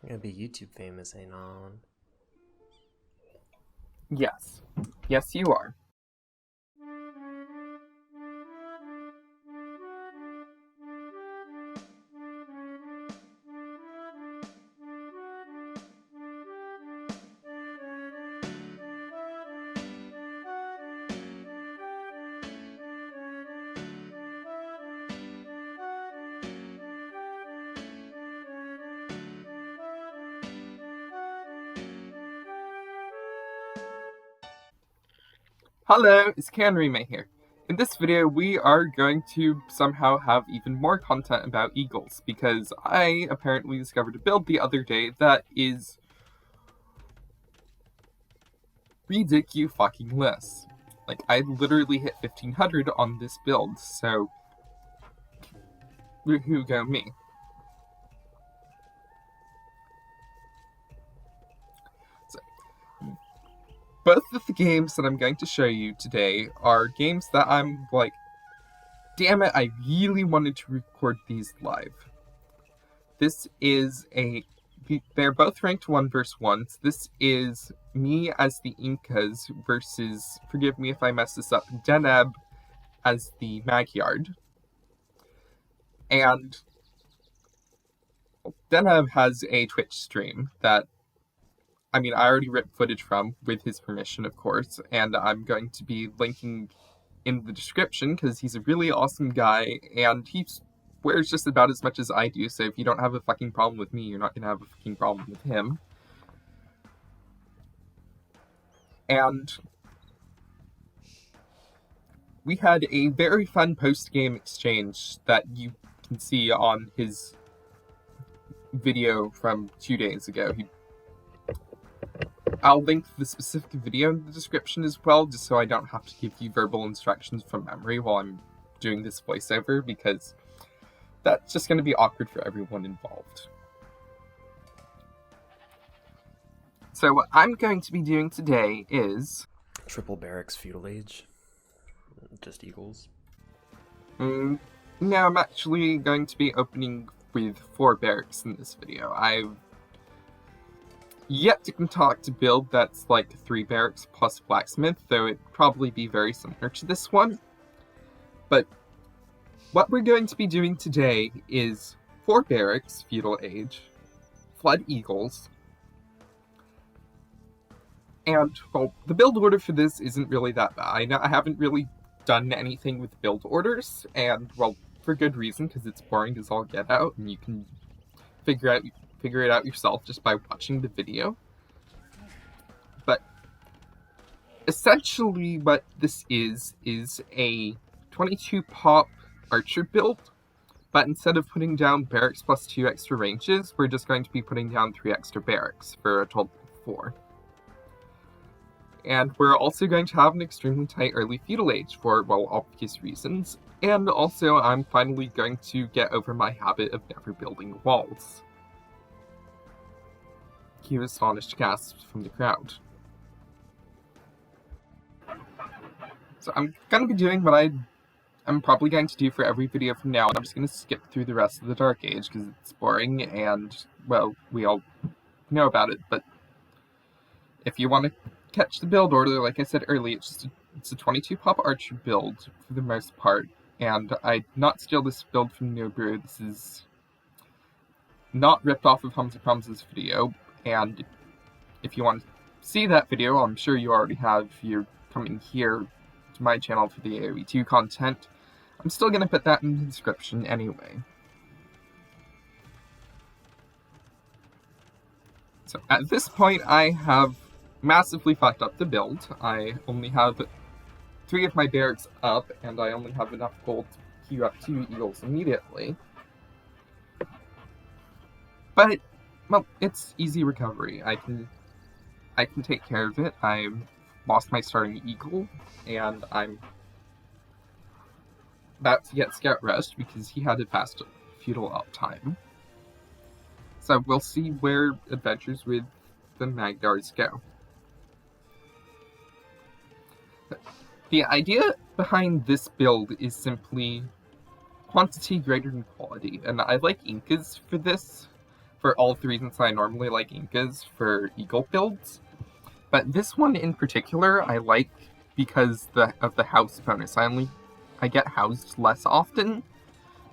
I'm gonna be YouTube famous, ain't on. Yes. Yes, you are. Hello, it's Canrime here. In this video, we are going to somehow have even more content about eagles, because I apparently discovered a build the other day that is ridiculous. Like, I literally hit 1500 on this build, so who go me. So, both of the games that I'm going to show you today are games that I'm like, damn it, I really wanted to record these live. They're both ranked 1 vs 1s. This is me as the Incas versus, forgive me if I mess this up, Deneb as the Magyard. And Deneb has a Twitch stream that, I already ripped footage from, with his permission, of course, and I'm going to be linking in the description because he's a really awesome guy, and he swears just about as much as I do, so if you don't have a fucking problem with me, you're not going to have a fucking problem with him. And we had a very fun post-game exchange that you can see on his video from 2 days ago. I'll link the specific video in the description as well, just so I don't have to give you verbal instructions from memory while I'm doing this voiceover, because that's just going to be awkward for everyone involved. So what I'm going to be doing today is... Triple barracks feudal age. Just eagles. No, I'm actually going to be opening with 4 barracks in this video. I've yet to concoct a build that's like 3 barracks plus blacksmith, though it'd probably be very similar to this one. But what we're going to be doing today is 4 barracks, feudal age, flood eagles, and, well, the build order for this isn't really that bad. I haven't really done anything with build orders, and, well, for good reason, because it's boring as all get out, and you can figure it out yourself just by watching the video. But essentially what this is a 22 pop archer build, but instead of putting down barracks plus 2 extra ranges, we're just going to be putting down 3 extra barracks for a total of 4. And we're also going to have an extremely tight early feudal age for, well, obvious reasons. And also, I'm finally going to get over my habit of never building walls. Cue astonished gasps from the crowd. So I'm going to be doing what I'm probably going to do for every video from now on. I'm just going to skip through the rest of the Dark Age because it's boring and, well, we all know about it. But if you want to catch the build order, like I said earlier, it's a 22 pop archer build for the most part. And I not steal this build from Nobrew. This is not ripped off of Humsy Prums's video. And if you want to see that video, I'm sure you already have if you're coming here to my channel for the AoE2 content. I'm still going to put that in the description anyway. So at this point, I have massively fucked up the build. I only have 3 of my barracks up, and I only have enough gold to queue up 2 eagles immediately. But, well, it's easy recovery. I can take care of it. I lost my starting eagle, and I'm about to get Scout Rest because he had a fast feudal uptime. So we'll see where adventures with the Magyars go. The idea behind this build is simply quantity greater than quality, and I like Incas for this, for all of the reasons I normally like Incas for Eagle builds. But this one in particular I like because of the house bonus. I get housed less often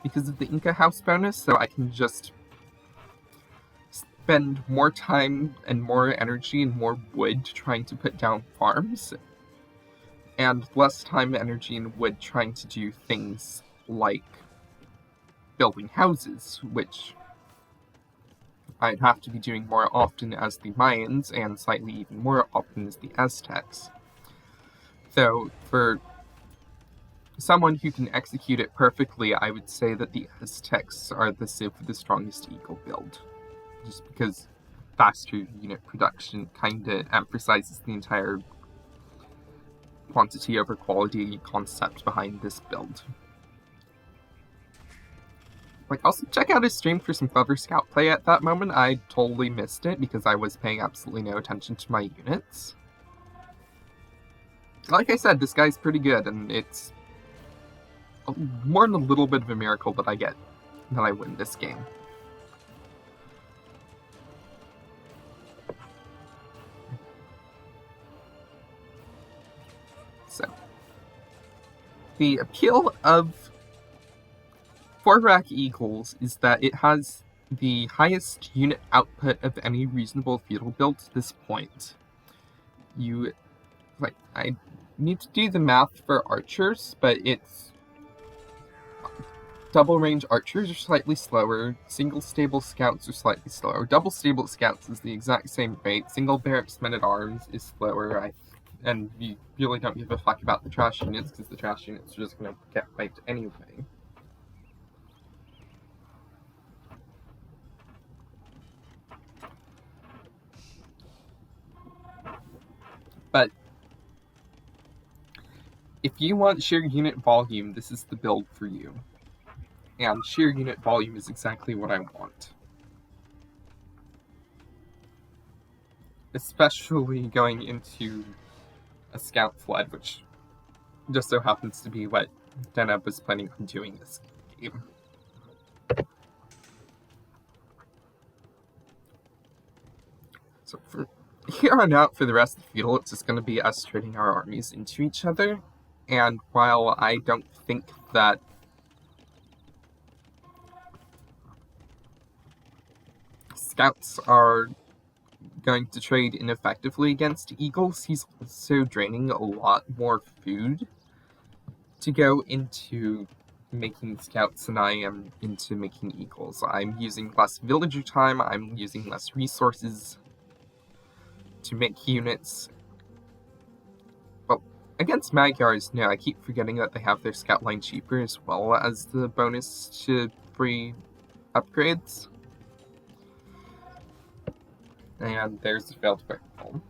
because of the Inca house bonus, so I can just spend more time and more energy and more wood trying to put down farms, and less time, energy, and wood trying to do things like building houses, which I'd have to be doing more often as the Mayans, and slightly even more often as the Aztecs. Though, for someone who can execute it perfectly, I would say that the Aztecs are the civ with the strongest Eagle build. Just because faster unit production kinda emphasizes the entire quantity over quality concept behind this build. Also check out his stream for some clever scout play at that moment. I totally missed it because I was paying absolutely no attention to my units. Like I said, this guy's pretty good, and it's more than a little bit of a miracle that I win this game. So, the appeal of 4-rack Eagles is that it has the highest unit output of any reasonable feudal build to this point. I need to do the math for archers, but it's double range archers are slightly slower, single stable scouts are slightly slower, double stable scouts is the exact same rate, single barracks men at arms is slower, and you really don't give a fuck about the trash units because the trash units are just going to get wiped anyway. But if you want sheer unit volume, this is the build for you. And sheer unit volume is exactly what I want. Especially going into a scout flood, which just so happens to be what Deneb was planning on doing this game. So from here on out, for the rest of the feudal, it's just going to be us trading our armies into each other. And while I don't think that scouts are going to trade ineffectively against eagles, he's also draining a lot more food to go into making scouts than I am into making eagles. I'm using less villager time, I'm using less resources to make units. Well, against Magyars, no, I keep forgetting that they have their scout line cheaper as well as the bonus to free upgrades. And there's the failed quick roll.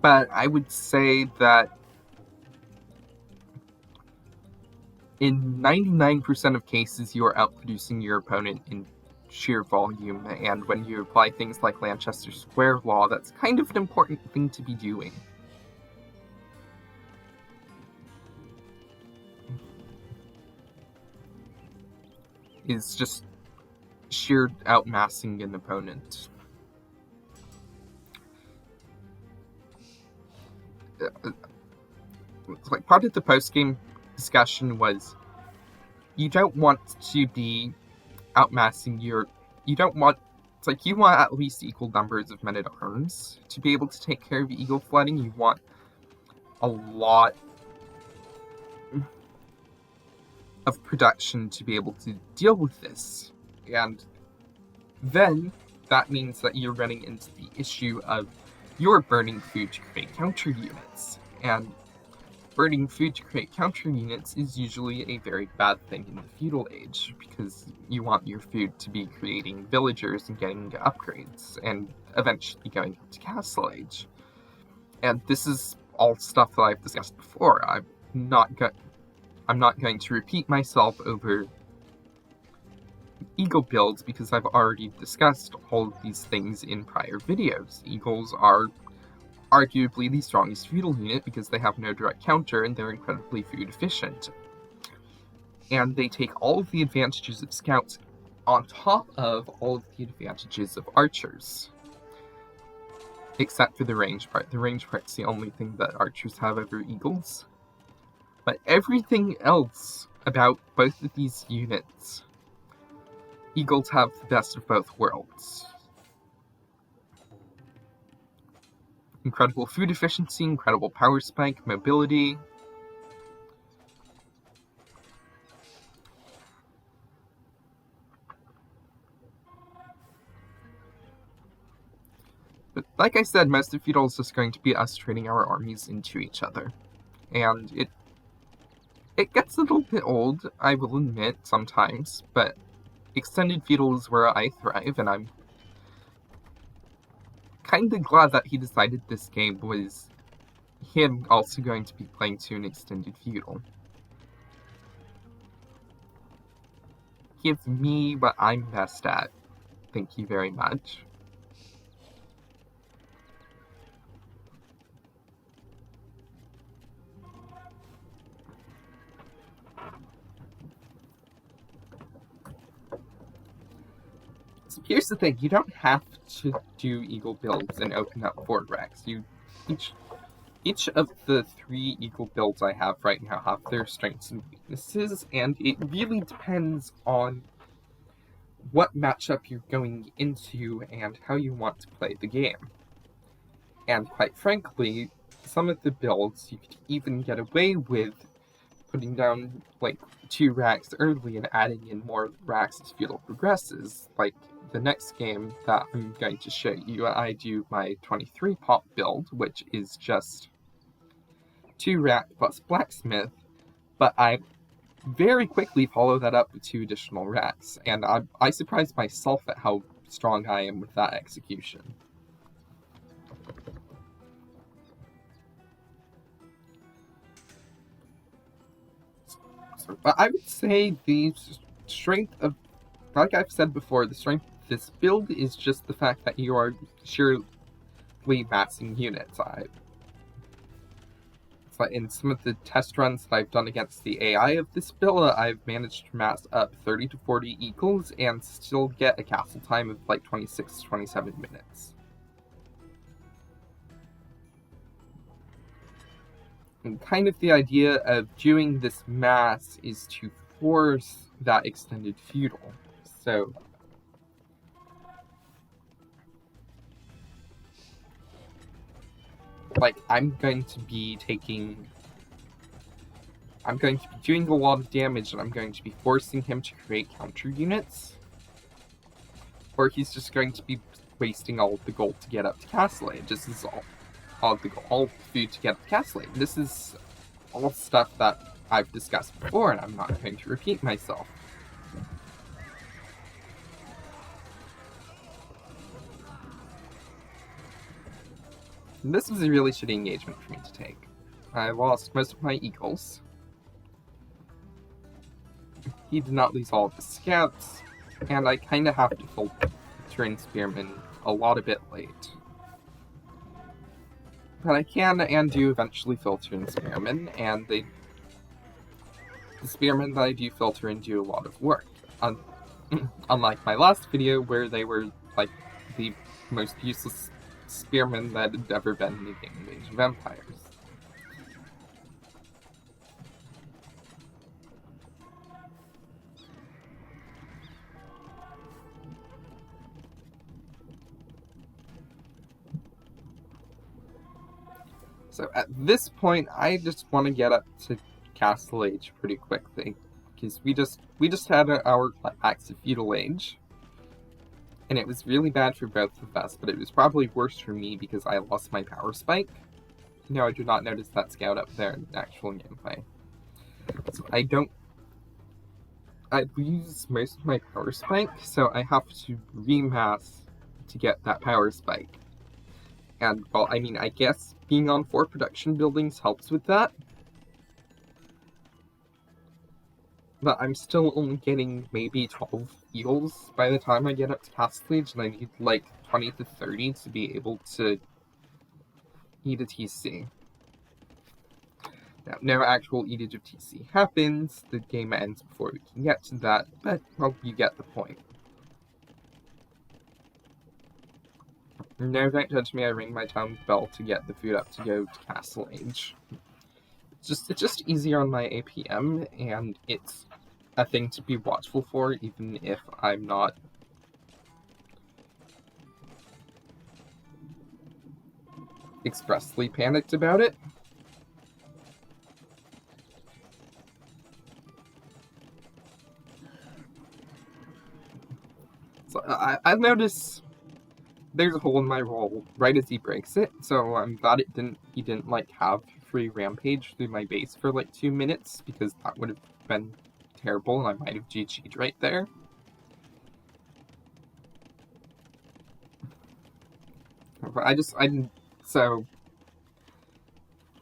But I would say that in 99% of cases, you are outproducing your opponent in sheer volume, and when you apply things like Lanchester Square Law, that's kind of an important thing to be doing. Is just sheer outmassing an opponent. Like, part of the post-game discussion was you don't want to be outmassing your... You want at least equal numbers of men-at-arms to be able to take care of eagle flooding. You want a lot of production to be able to deal with this. And then that means that you're running into the issue of you're burning food to create counter units. And burning food to create counter units is usually a very bad thing in the feudal age, because you want your food to be creating villagers and getting upgrades, and eventually going up to castle age. And this is all stuff that I've discussed before. I'm not going to repeat myself over eagle builds because I've already discussed all of these things in prior videos. Eagles are arguably the strongest feudal unit because they have no direct counter and they're incredibly food efficient. And they take all of the advantages of scouts on top of all of the advantages of archers. Except for the range part. The range part's the only thing that archers have over eagles. But everything else about both of these units, eagles have the best of both worlds. Incredible food efficiency, incredible power spike, mobility. But like I said, most of feudal is just going to be us trading our armies into each other. And it gets a little bit old, I will admit, sometimes, but extended feudal is where I thrive, and I'm kind of glad that he decided this game was him also going to be playing to an extended feudal. Give me what I'm best at. Thank you very much. So here's the thing, you don't have to do eagle builds and open up 4 racks. Each of the 3 eagle builds I have right now have their strengths and weaknesses, and it really depends on what matchup you're going into and how you want to play the game. And quite frankly, some of the builds you could even get away with putting down like 2 racks early and adding in more racks as feudal progresses. Like the next game that I'm going to show you, I do my 23 pop build, which is just 2 rack plus blacksmith, but I very quickly follow that up with 2 additional racks, and I surprised myself at how strong I am with that execution. But I would say the strength of, like I've said before, the strength of this build is just the fact that you are surely massing units. It's like in some of the test runs that I've done against the AI of this build, I've managed to mass up 30 to 40 eagles and still get a castle time of like 26 to 27 minutes. And kind of the idea of doing this mass is to force that extended feudal. So like I'm going to be doing a lot of damage, and I'm going to be forcing him to create counter units, or he's just going to be wasting all of the gold to get up to castle age. This is all the food to get up to castle age. This is all stuff that I've discussed before, and I'm not going to repeat myself. And this was a really shitty engagement for me to take. I lost most of my eagles. He did not lose all of his scouts, and I kind of have to filter in spearmen a bit late. But I can and do eventually filter in spearmen, and the spearmen that I do filter in do a lot of work. Unlike my last video, where they were like the most useless spearmen that had ever been in the game of Age of Empires. So at this point, I just want to get up to Castle Age pretty quickly, because we just had our acts of feudal age, and it was really bad for both of us. But it was probably worse for me because I lost my power spike. No, I do not notice that scout up there in actual gameplay. So I lose most of my power spike, so I have to remass to get that power spike. And, well, I mean, I guess being on 4 production buildings helps with that. But I'm still only getting maybe 12 eagles by the time I get up to Castle Age, and I need like 20 to 30 to be able to eat a TC. Now, no actual eatage of TC happens, the game ends before we can get to that, but, well, you get the point. No, don't judge me, I ring my town bell to get the food up to go to Castle Age. It's just easier on my APM, and it's a thing to be watchful for, even if I'm not expressly panicked about it. So I've noticed there's a hole in my roll right as he breaks it, so I'm glad he didn't like have free rampage through my base for like 2 minutes, because that would have been terrible and I might have GG'd right there. But so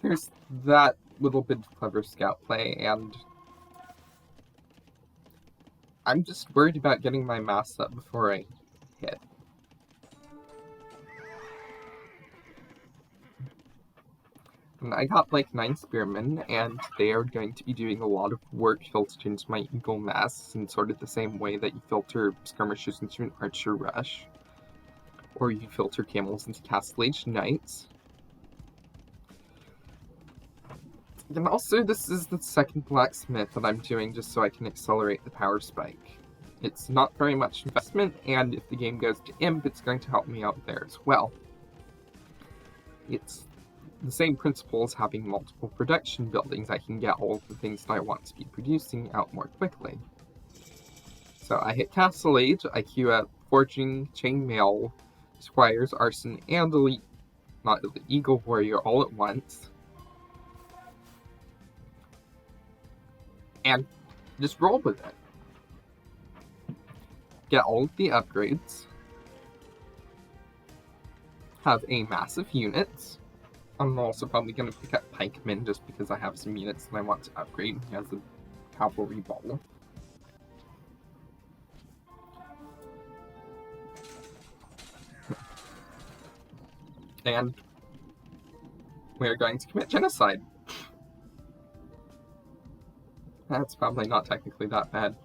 there's that little bit of clever scout play, and I'm just worried about getting my mass up before I hit. And I got like 9 spearmen, and they are going to be doing a lot of work filtered into my eagle mass in sort of the same way that you filter skirmishers into an archer rush, or you filter camels into Castle Age knights. And also, this is the second blacksmith that I'm doing just so I can accelerate the power spike. It's not very much investment, and if the game goes to imp, it's going to help me out there as well. It's the same principle as having multiple production buildings. I can get all of the things that I want to be producing out more quickly. So I hit Castle Age, I queue up Forging, Chainmail, Squires, Arson, and Eagle Warrior all at once. And just roll with it. Get all of the upgrades. Have a massive units. I'm also probably going to pick up Pikemen just because I have some units that I want to upgrade. He has a cavalry ball. And we're going to commit genocide. That's probably not technically that bad.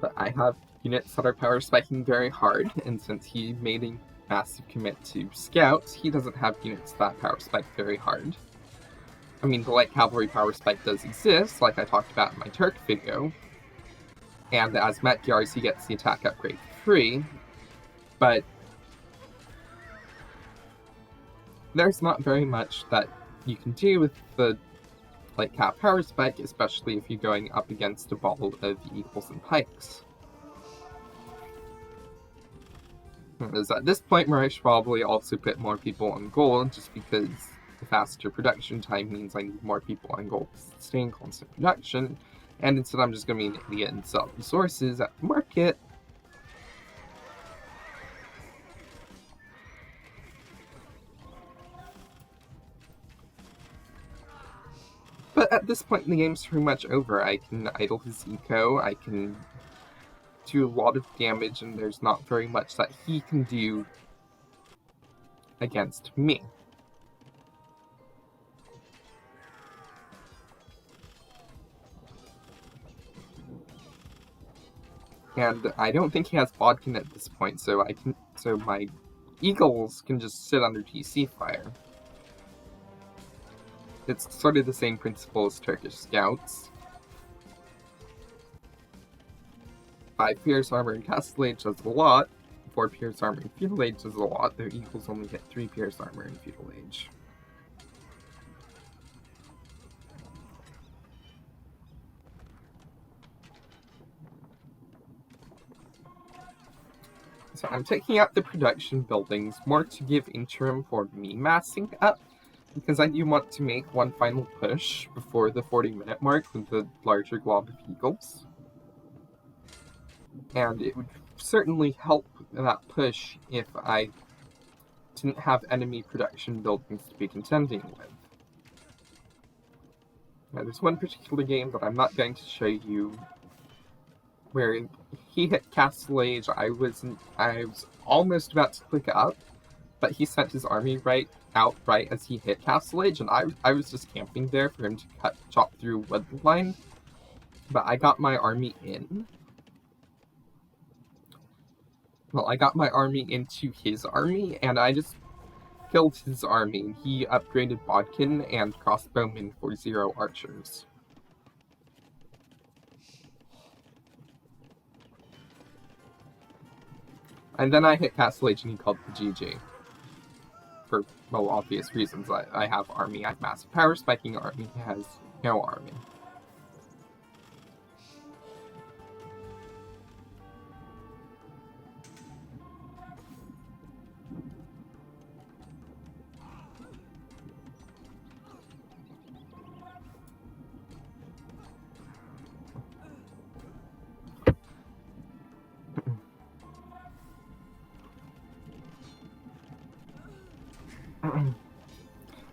But I have units that are power spiking very hard, and since he made a massive commit to scouts, he doesn't have units that power spike very hard. I mean, the light cavalry power spike does exist, like I talked about in my Turk video, and as Metgyars he gets the attack upgrade for free, but there's not very much that you can do with the light cap power spike, especially if you're going up against a ball of eagles and pikes. Is at this point where I should probably also put more people on gold, just because the faster production time means I need more people on gold to sustain constant production, and instead I'm just going to be an idiot and sell resources at the market. But at this point in the game's pretty much over. I can idle his eco, I can do a lot of damage, and there's not very much that he can do against me. And I don't think he has Bodkin at this point, so my eagles can just sit under TC fire. It's sort of the same principle as Turkish scouts. 5 pierce armor in Castle Age does a lot. 4 pierce armor in Feudal Age does a lot. Their eagles only get 3 pierce armor in Feudal Age. So I'm taking out the production buildings more to give interim for me massing up, because I do want to make one final push before the 40-minute mark with the larger glob of eagles. And it would certainly help that push if I didn't have enemy production buildings to be contending with. Now, there's one particular game that I'm not going to show you where he hit Castle Age. I was almost about to click up, but he sent his army right as he hit Castle Age, and I was just camping there for him to chop through woodline. But I got my army in. Well, I got my army into his army, and I just killed his army. He upgraded Bodkin and crossbowmen for 0 archers. And then I hit Castle Age and he called the GG. For, well, obvious reasons. I have army, I have massive power spiking army, he has no army.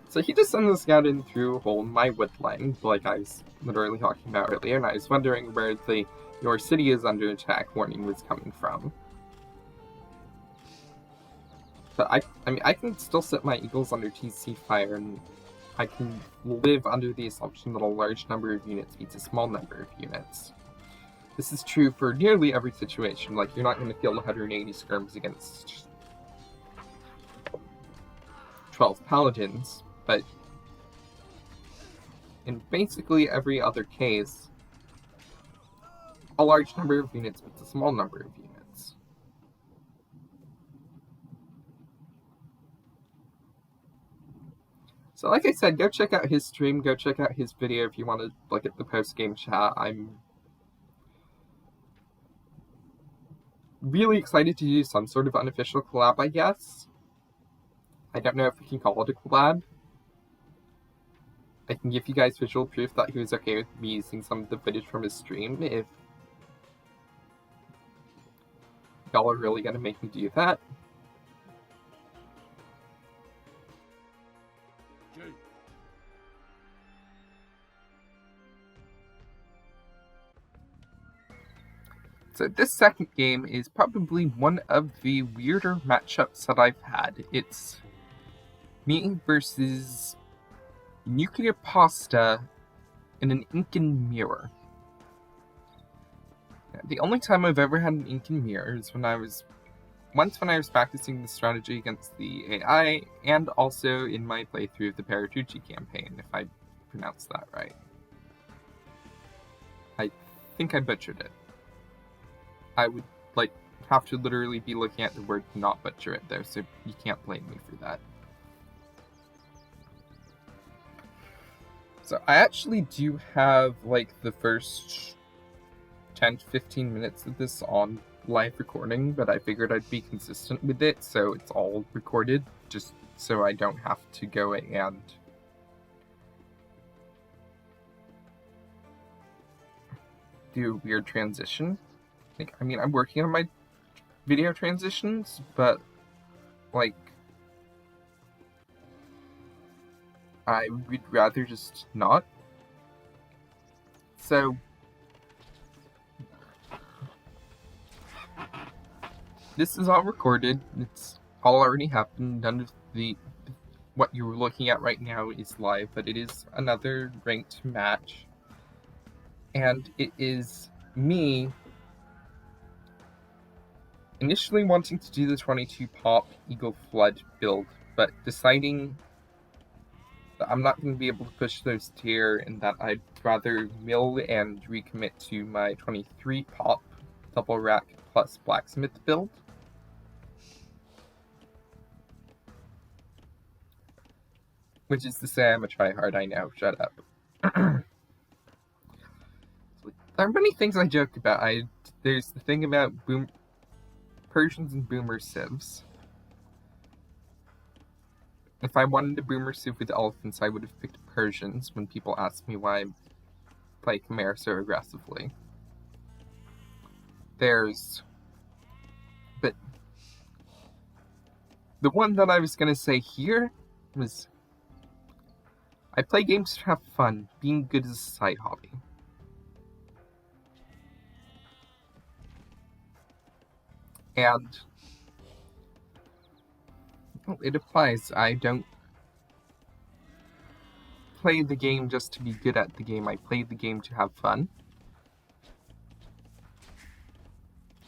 So he just sent the scout in through a hole in my woodline, like I was literally talking about earlier, and I was wondering where the "your city is under attack" warning was coming from. But I mean, I can still set my eagles under TC fire, and I can live under the assumption that a large number of units beats a small number of units. This is true for nearly every situation. Like, you're not going to field 180 skirms against 12 paladins, but in basically every other case, a large number of units beats a small number of units. So like I said, go check out his stream, go check out his video if you want to look at the post-game chat. I'm really excited to do some sort of unofficial collab, I guess. I don't know if we can call it a collab. I can give you guys visual proof that he was okay with me using some of the footage from his stream if y'all are really gonna make me do that. So this second game is probably one of the weirder matchups that I've had. It's me versus nuclear pasta and an Incan mirror. The only time I've ever had an Incan mirror is when I was practicing the strategy against the AI, and also in my playthrough of the Paratucci campaign, if I pronounced that right. I think I butchered it. I would have to literally be looking at the word to not butcher it there, so you can't blame me for that. So I actually do have the first 10 to 15 minutes of this on live recording, but I figured I'd be consistent with it, so it's all recorded, just so I don't have to go and do a weird transition. I mean, I'm working on my video transitions, but I would rather just not. So this is all recorded. It's all already happened. None of what you're looking at right now is live, but it is another ranked match. And it is me initially wanting to do the 22 pop Eagle Flood build, but deciding that I'm not going to be able to push those tier, and that I'd rather mill and recommit to my 23 pop double rack plus blacksmith build. Which is to say, I'm a tryhard, I know, shut up. There are many things I joke about. There's the thing about Persians and boomer civs. If I wanted a boomer civ with elephants, I would have picked Persians when people ask me why I play Khmer so aggressively. But the one that I was going to say here was I play games to have fun. Being good is a side hobby. And well, it applies. I don't play the game just to be good at the game. I play the game to have fun.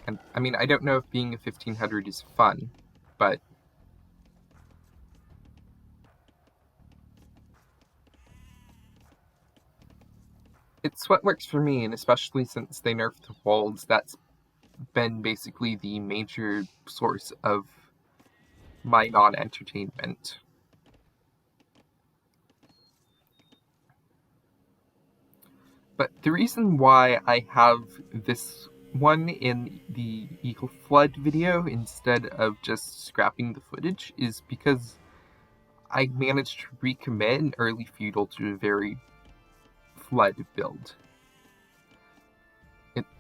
And I mean, I don't know if being a 1500 is fun, but it's what works for me, and especially since they nerfed the walls, that's been basically the major source of my non-entertainment. But the reason why I have this one in the Eagle Flood video instead of just scrapping the footage is because I managed to recommit an early feudal to a very flood build.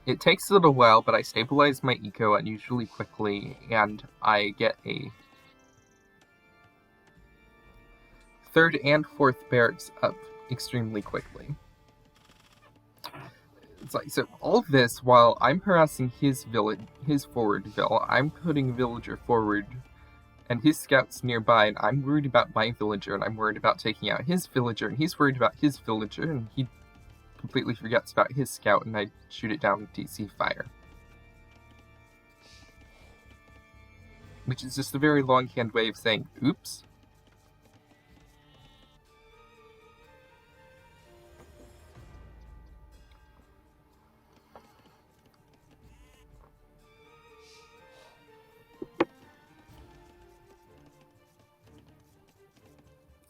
It takes a little while, but I stabilize my eco unusually quickly, and I get a third and fourth barracks up extremely quickly. It's like, so all of this while I'm harassing his forward vill, I'm putting a villager forward and his scouts nearby, and I'm worried about my villager, and I'm worried about taking out his villager, and he's worried about his villager, and he completely forgets about his scout, and I shoot it down with DC fire. Which is just a very longhand way of saying, oops.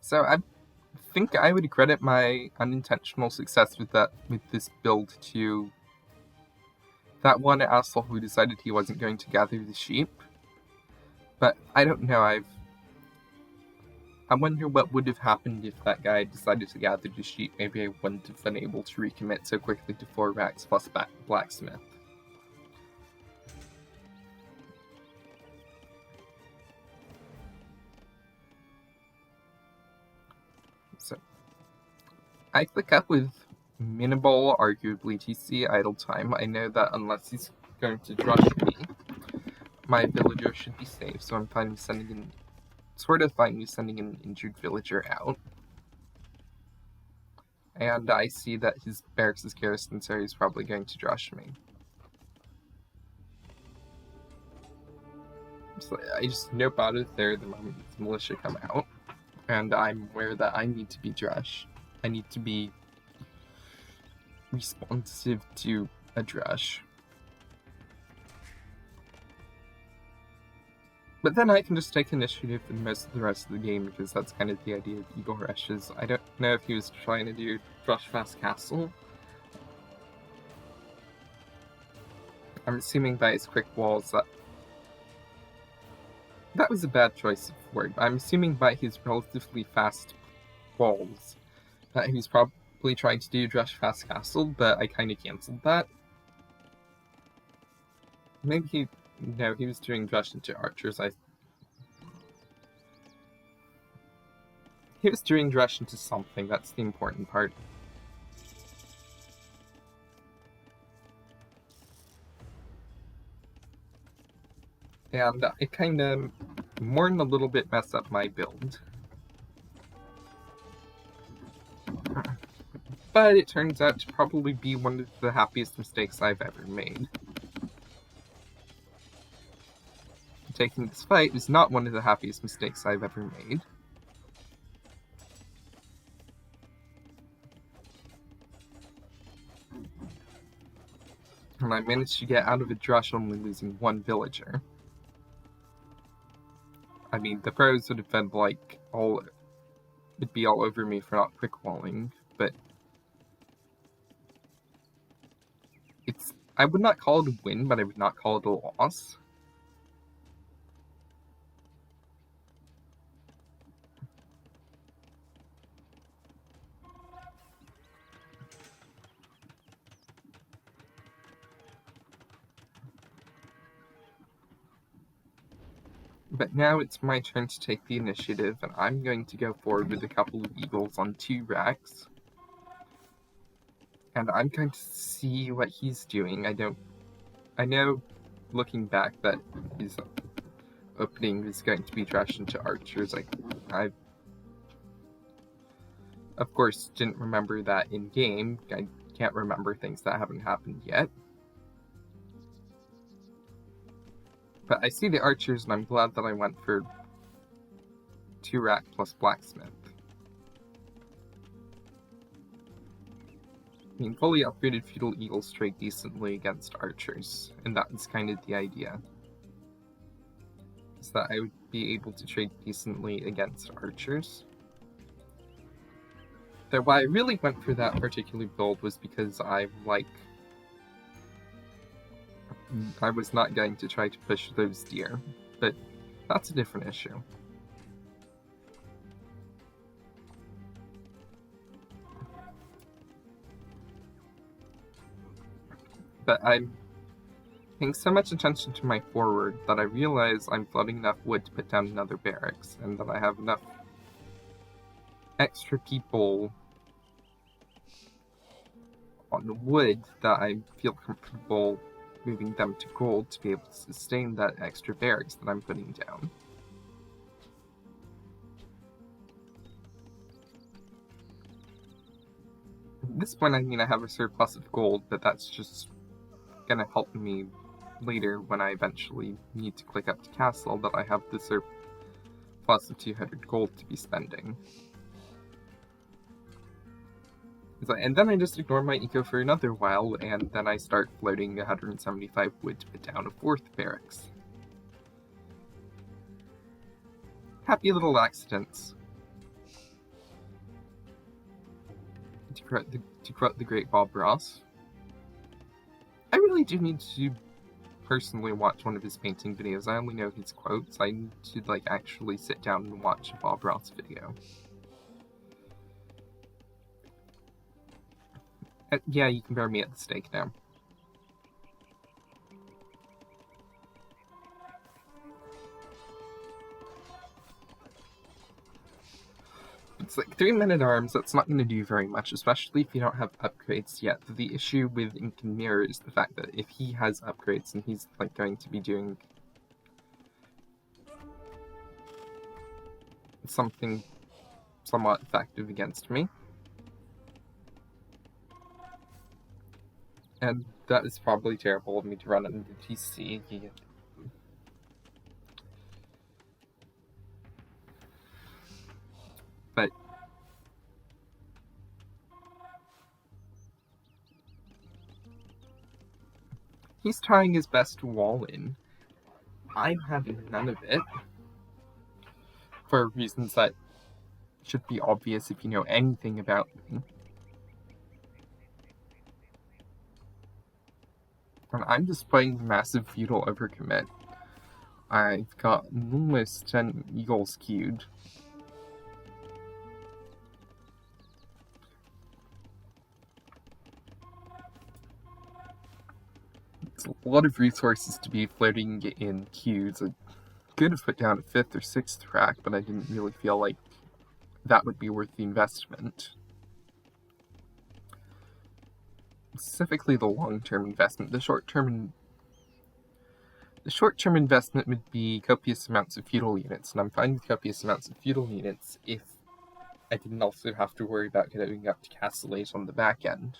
So I think I would credit my unintentional success with this build to that one asshole who decided he wasn't going to gather the sheep. But I don't know, I wonder what would have happened if that guy decided to gather the sheep. Maybe I wouldn't have been able to recommit so quickly to 4 racks plus blacksmith. So I click up with minimal, arguably TC idle time. I know that unless he's going to rush me, my villager should be safe, so I'm fine with sending an injured villager out. And I see that his barracks is garrison, so he's probably going to rush me. So I just nope out of there the moment the militia come out, and I'm aware that I need to be drush. I need to be responsive to a drush. But then I can just take initiative for most of the rest of the game, because that's kind of the idea of Eagle Rushes. I don't know if he was trying to do Rush Fast Castle. I'm assuming by his quick walls that was a bad choice of word. I'm assuming by his relatively fast walls that he was probably trying to do Rush Fast Castle, but I kind of cancelled that. Maybe he was doing Rush into Archers. He was doing Rush into something, that's the important part. And it kind of more than a little bit messed up my build. But it turns out to probably be one of the happiest mistakes I've ever made. Taking this fight is not one of the happiest mistakes I've ever made. And I managed to get out of a drush only losing 1 villager. I mean, the pros would have been like, it'd be all over me for not quick walling, but I would not call it a win, but I would not call it a loss. But now it's my turn to take the initiative, and I'm going to go forward with a couple of eagles on 2 racks. And I'm going to see what he's doing. I know, looking back, that his opening is going to be trash into archers. I of course didn't remember that in game. I can't remember things that haven't happened yet. But I see the archers, and I'm glad that I went for 2 rack plus blacksmith. I mean, fully upgraded feudal eagles trade decently against archers, and that's kind of the idea. Is that I would be able to trade decently against archers. Though why I really went for that particular build was because I was not going to try to push those deer, but that's a different issue. But I'm paying so much attention to my forward that I realize I'm floating enough wood to put down another barracks, and that I have enough extra people on wood that I feel comfortable moving them to gold to be able to sustain that extra barracks that I'm putting down. At this point, I mean, I have a surplus of gold, but that's just gonna help me later when I eventually need to click up to castle, that I have the surplus of 200 gold to be spending. And then I just ignore my eco for another while, and then I start floating 175 wood to put down a 4th barracks. Happy little accidents. To quote the great Bob Ross. I really do need to personally watch one of his painting videos. I only know his quotes. I need to actually sit down and watch a Bob Ross video. Yeah, you can bury me at the stake now. It's 3 men-at-arms, that's not going to do very much, especially if you don't have upgrades yet. The issue with Ink and Mirror is the fact that if he has upgrades, and he's going to be doing something somewhat effective against me. And that is probably terrible of me to run into TC. But he's trying his best to wall in. I'm having none of it. For reasons that should be obvious if you know anything about me. And I'm displaying massive feudal overcommit. I've got almost 10 eagles queued. It's a lot of resources to be floating in queues. I could have put down a 5th or 6th rack, but I didn't really feel like that would be worth the investment. Specifically the long-term investment. The short-term investment would be copious amounts of feudal units, and I'm fine with copious amounts of feudal units if I didn't also have to worry about getting up to Castle Age on the back end.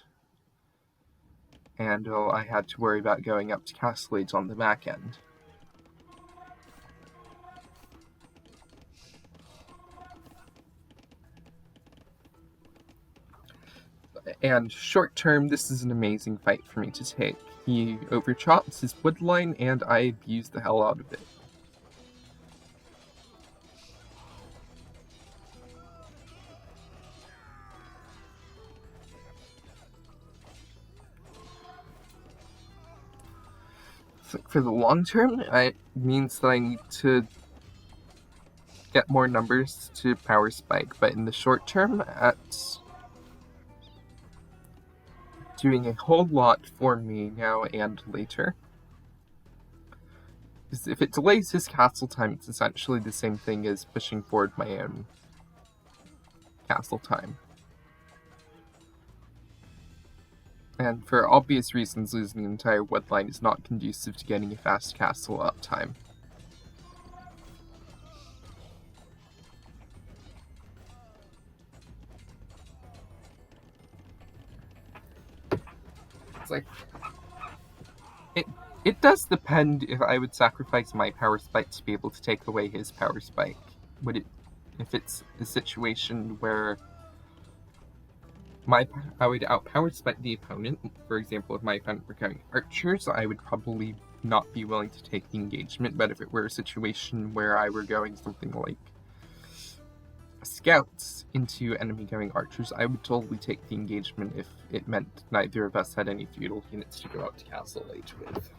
And I had to worry about going up to Castle Age on the back end. And short term, this is an amazing fight for me to take. He overchops his wood line, and I abuse the hell out of it. So for the long term, it means that I need to get more numbers to power spike, but in the short term, at doing a whole lot for me now and later Because if it delays his castle time, it's essentially the same thing as pushing forward my own castle time. And for obvious reasons, losing the entire woodline is not conducive to getting a fast castle uptime. It's like... It does depend if I would sacrifice my power spike to be able to take away his power spike. If it's a situation where I would outpower spike the opponent, for example, if my opponent were going archers, I would probably not be willing to take the engagement, but if it were a situation where I were going something like scouts into enemy going archers, I would totally take the engagement if it meant neither of us had any feudal units to go out to Castle Age with.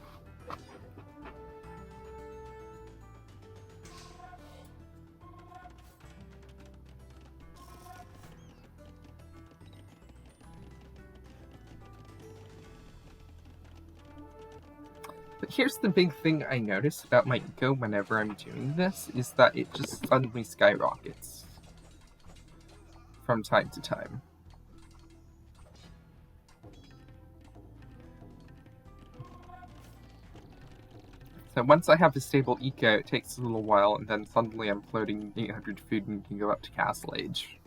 But here's the big thing I notice about my eco whenever I'm doing this, is that it just suddenly skyrockets from time to time. So once I have a stable eco, it takes a little while, and then suddenly I'm floating 800 food and can go up to Castle Age.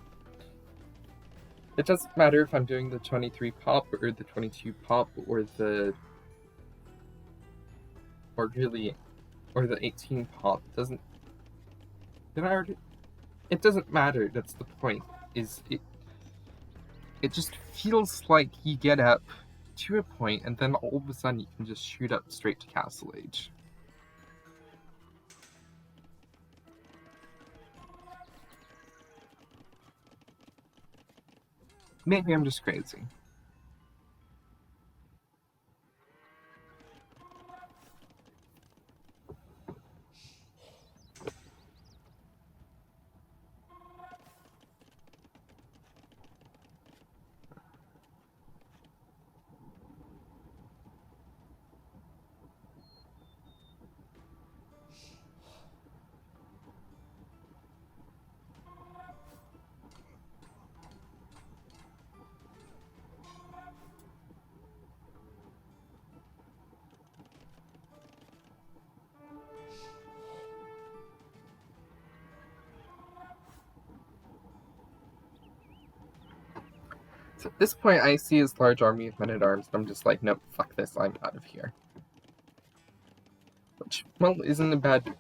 It doesn't matter if I'm doing the 23 pop, or the 22 pop, or the 18 pop. It doesn't matter, that's the point. It just feels like you get up to a point, and then all of a sudden you can just shoot up straight to Castle Age. Maybe I'm just crazy. So at this point, I see his large army of men-at-arms, and I'm just like, nope, fuck this, I'm out of here. Which, well, isn't a bad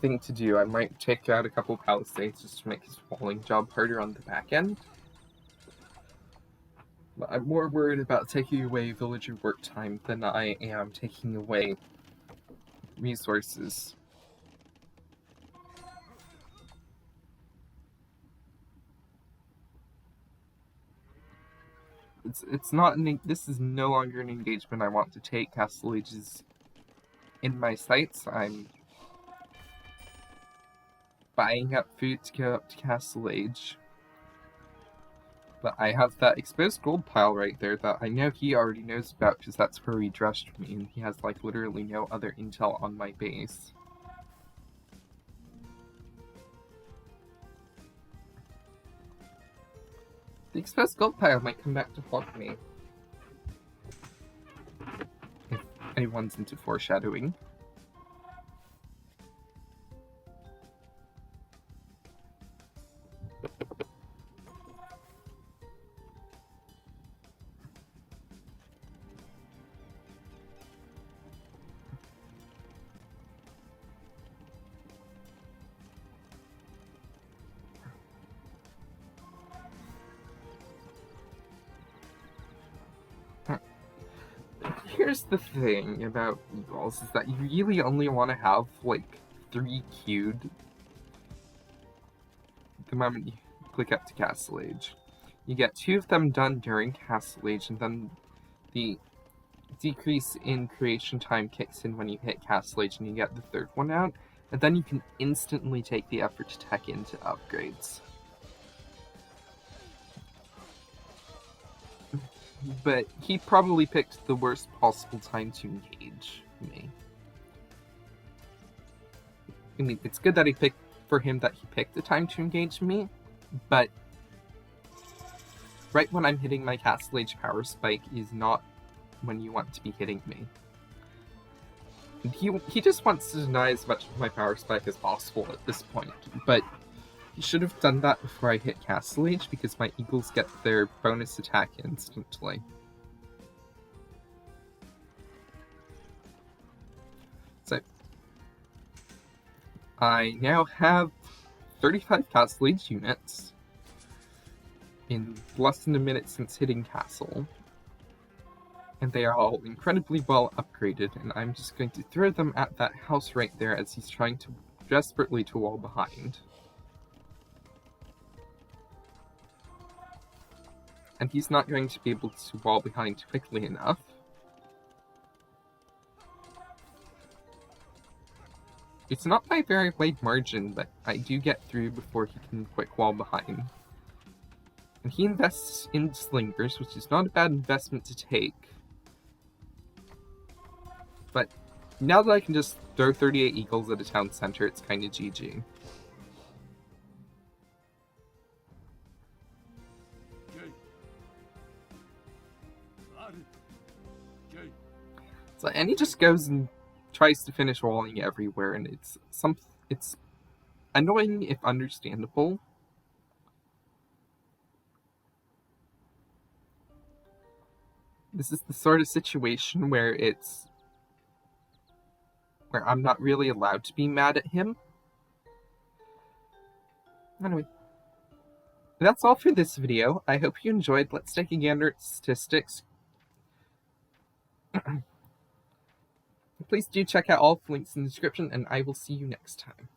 thing to do. I might take out a couple palisades just to make his walling job harder on the back end. But I'm more worried about taking away villager work time than I am taking away resources. It's not this is no longer an engagement I want to take. Castle Age is in my sights. I'm buying up food to go up to Castle Age. But I have that exposed gold pile right there that I know he already knows about, because that's where he dressed me, and he has like literally no other intel on my base. The exposed gold pile might come back to haunt me. If anyone's into foreshadowing. Here's the thing about Eagles, is that you really only want to have, like, 3 queued the moment you click up to Castle Age. You get 2 of them done during Castle Age, and then the decrease in creation time kicks in when you hit Castle Age and you get the 3rd one out, and then you can instantly take the effort to tech into upgrades. But he probably picked the worst possible time to engage me. I mean, it's good that he picked the time to engage me, but right when I'm hitting my Castle Age power spike is not when you want to be hitting me. And he just wants to deny as much of my power spike as possible at this point, but he should have done that before I hit Castle Age, because my Eagles get their bonus attack instantly. So, I now have 35 Castle Age units in less than a minute since hitting Castle. And they are all incredibly well upgraded, and I'm just going to throw them at that house right there as he's trying to desperately to wall behind. And he's not going to be able to wall behind quickly enough. It's not by a very wide margin, but I do get through before he can quick wall behind. And he invests in slingers, which is not a bad investment to take. But now that I can just throw 38 Eagles at a town center, it's kind of GG. So, and he just goes and tries to finish walling everywhere, and it's annoying if understandable. This is the sort of situation where I'm not really allowed to be mad at him. Anyway, that's all for this video. I hope you enjoyed. Let's take a gander at statistics. Please do check out all the links in the description, and I will see you next time.